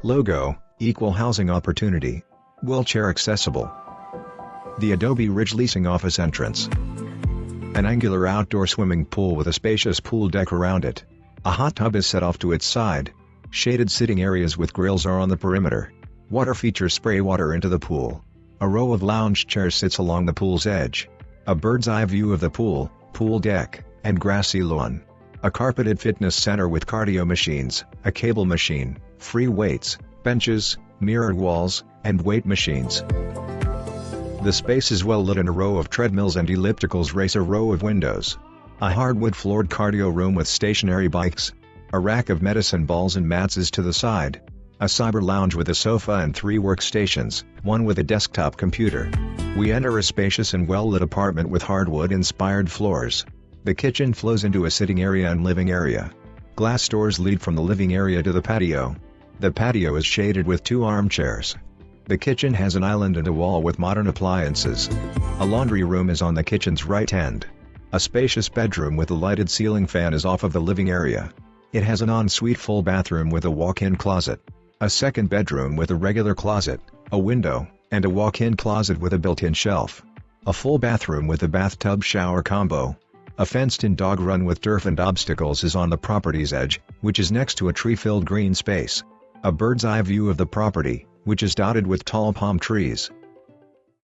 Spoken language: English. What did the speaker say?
Logo: Equal housing opportunity. Wheelchair accessible. The Adobe Ridge leasing office entrance. An angular outdoor swimming pool with a spacious pool deck around it. A hot tub is set off to its side. Shaded sitting areas with grills are on the perimeter. Water features spray water into the pool. A row of lounge chairs sits along the pool's edge. A bird's eye view of the pool deck, and grassy lawn. A carpeted fitness center with cardio machines, a cable machine, free weights, benches, mirrored walls, and weight machines. The space is well lit and a row of treadmills and ellipticals race a row of windows. A hardwood-floored cardio room with stationary bikes. A rack of medicine balls and mats is to the side. A cyber lounge with a sofa and 3 workstations, one with a desktop computer. We enter a spacious and well-lit apartment with hardwood-inspired floors. The kitchen flows into a sitting area and living area. Glass doors lead from the living area to the patio. The patio is shaded with 2 armchairs. The kitchen has an island and a wall with modern appliances. A laundry room is on the kitchen's right hand. A spacious bedroom with a lighted ceiling fan is off of the living area. It has an ensuite full bathroom with a walk-in closet. A second bedroom with a regular closet, a window, and a walk-in closet with a built-in shelf. A full bathroom with a bathtub shower combo. A fenced-in dog run with turf and obstacles is on the property's edge, which is next to a tree-filled green space. A bird's eye view of the property, which is dotted with tall palm trees.